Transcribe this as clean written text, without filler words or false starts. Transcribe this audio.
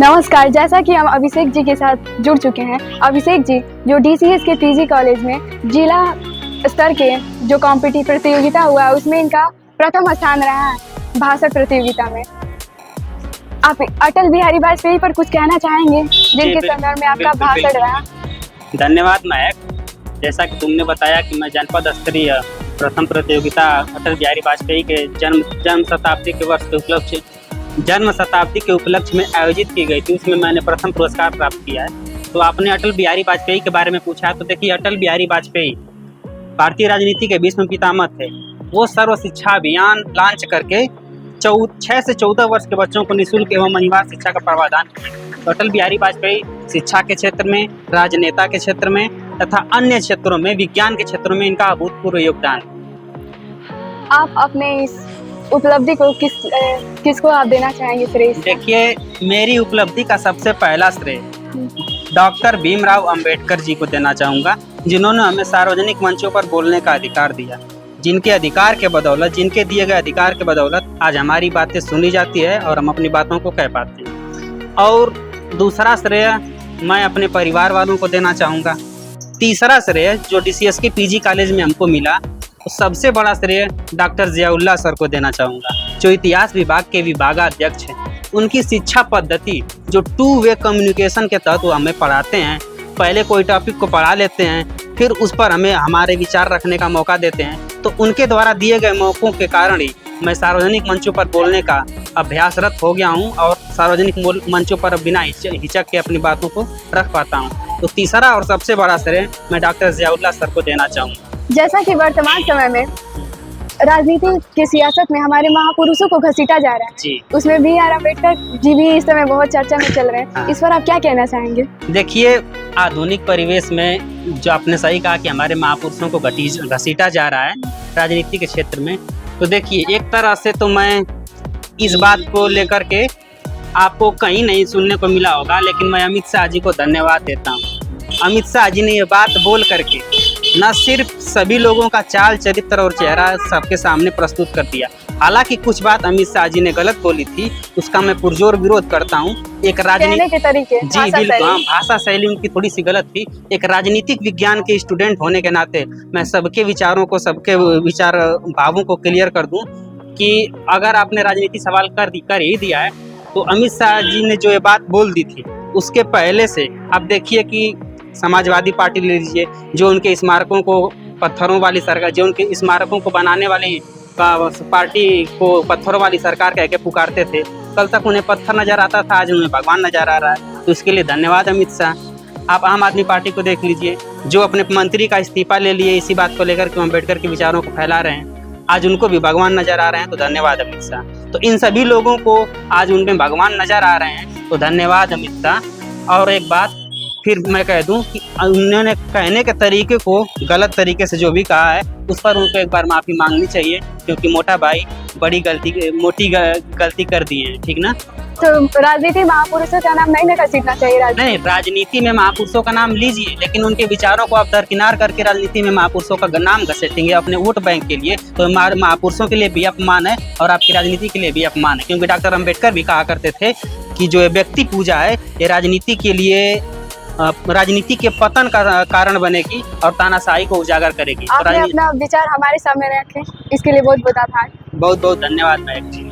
नमस्कार। जैसा कि हम अभिषेक जी के साथ जुड़ चुके हैं, अभिषेक जी जो डीसीएस के पीजी कॉलेज में जिला स्तर के जो कॉम्पिटिटिव प्रतियोगिता हुआ उसमें इनका प्रथम स्थान रहा है भाषण प्रतियोगिता में। आप अटल बिहारी वाजपेयी पर कुछ कहना चाहेंगे जिनके संदर्भ में आपका भाषण रहा? धन्यवाद महक। जैसा कि तुमने बताया कि मैं जनपद स्तरीय प्रथम प्रतियोगिता अटल बिहारी वाजपेयी के जन्म शताब्दी के उपलक्ष्य में आयोजित की गई थी, उसमें मैंने प्रथम पुरस्कार प्राप्त किया है। तो आपने अटल बिहारी वाजपेयी के बारे में पूछा, तो देखिए अटल बिहारी वाजपेयी भारतीय राजनीति के विश्व पितामह थे। वो सर्व शिक्षा अभियान लॉन्च करके 6 से 14 वर्ष के बच्चों को निःशुल्क एवं अनिवार्य शिक्षा का प्रावधान किया। तो अटल बिहारी वाजपेयी शिक्षा के क्षेत्र में, राजनेता के क्षेत्र में तथा अन्य क्षेत्रों में, विज्ञान के क्षेत्रों में इनका अभूतपूर्व योगदान। आप अपने इस उपलब्धि को किसको आप देना चाहेंगे श्रेय? देखिए, मेरी उपलब्धि का सबसे पहला श्रेय डॉक्टर भीमराव अंबेडकर जी को देना चाहूँगा, जिन्होंने हमें सार्वजनिक मंचों पर बोलने का अधिकार दिया। जिनके अधिकार के बदौलत, जिनके दिए गए अधिकार के बदौलत आज हमारी बातें सुनी जाती है और हम अपनी बातों को कह पाते हैं। और दूसरा श्रेय मैं अपने परिवार वालों को देना चाहूँगा। तीसरा श्रेय जो डीसीएस के पीजी कॉलेज में हमको मिला, तो सबसे बड़ा श्रेय डॉक्टर जियाउल्लाह सर को देना चाहूँगा, जो इतिहास विभाग के विभागाध्यक्ष हैं। उनकी शिक्षा पद्धति जो 2 वे कम्युनिकेशन के तहत वो हमें पढ़ाते हैं, पहले कोई टॉपिक को पढ़ा लेते हैं, फिर उस पर हमें हमारे विचार रखने का मौका देते हैं। तो उनके द्वारा दिए गए मौक़ों के कारण ही मैं सार्वजनिक मंचों पर बोलने का अभ्यासरत हो गया हूँ और सार्वजनिक मंचों पर बिना हिचक के अपनी बातों को रख पाता हूँ। तो तीसरा और सबसे बड़ा श्रेय मैं डॉक्टर जियाउल्लाह सर को देना चाहूँगा। जैसा कि वर्तमान समय में राजनीति की सियासत में हमारे महापुरुषों को घसीटा जा रहा है जी, उसमें BR अम्बेडकर जी भी इस समय बहुत चर्चा में चल रहे हैं। हाँ। इस पर आप क्या कहना चाहेंगे? देखिए, आधुनिक परिवेश में जो आपने सही कहा कि हमारे महापुरुषों को घसीटा जा रहा है राजनीति के क्षेत्र में, तो देखिए एक तरह से तो मैं इस बात को लेकर के आपको कहीं नहीं सुनने को मिला होगा, लेकिन मैं अमित शाह जी को धन्यवाद देता हूँ। अमित शाह जी ने ये बात बोल करके न सिर्फ सभी लोगों का चाल चरित्र और चेहरा सबके सामने प्रस्तुत कर दिया, हालांकि कुछ बात अमित शाह जी ने गलत बोली थी, उसका मैं पुरजोर विरोध करता हूँ। एक राजनीति के तरीके, जी बिल्कुल, भाषा शैली उनकी थोड़ी सी गलत थी। एक राजनीतिक विज्ञान के स्टूडेंट होने के नाते मैं सबके विचारों को, सबके विचार भावों को क्लियर कर दूं कि अगर आपने राजनीति सवाल कर ही दिया है, तो अमित शाह जी ने जो ये बात बोल दी थी उसके पहले से आप देखिए कि समाजवादी पार्टी ले लीजिए, जो उनके स्मारकों को पत्थरों वाली सरकार, जो उनके स्मारकों को बनाने वाली पार्टी को पत्थरों वाली सरकार कह के पुकारते थे, कल तक उन्हें पत्थर नजर आता था, आज उन्हें भगवान नजर आ रहा है। तो इसके लिए धन्यवाद अमित शाह। आप आम आदमी पार्टी को देख लीजिए, जो अपने मंत्री का इस्तीफा ले लिए इसी बात को लेकर के अम्बेडकर के विचारों को फैला रहे हैं, आज उनको भी भगवान नजर आ रहे हैं, तो धन्यवाद अमित शाह। तो इन सभी लोगों को आज उनमें भगवान नजर आ रहे हैं, तो धन्यवाद अमित शाह। और एक बात फिर मैं कह दूं कि उन्होंने कहने के तरीके को गलत तरीके से जो भी कहा है उस पर उनको एक बार माफ़ी मांगनी चाहिए, क्योंकि मोटा भाई मोटी गलती कर दी है, ठीक ना? तो राजनीति महापुरुषों का नाम नहीं घसीटना चाहिए। नहीं, राजनीति में महापुरुषों का नाम लीजिए, लेकिन उनके विचारों को आप दरकिनार करके राजनीति में महापुरुषों का नाम घसीटेंगे अपने वोट बैंक के लिए, तो महापुरुषों के लिए भी अपमान है और आपकी राजनीति के लिए भी अपमान है। क्योंकि डॉक्टर अम्बेडकर भी कहा करते थे कि जो व्यक्ति पूजा है ये राजनीति के लिए, राजनीति के पतन का कारण बनेगी और तानाशाही को उजागर करेगी। आपने अपना विचार हमारे सामने रखे, इसके लिए बहुत बहुत आभार। बहुत बहुत धन्यवाद महक जी।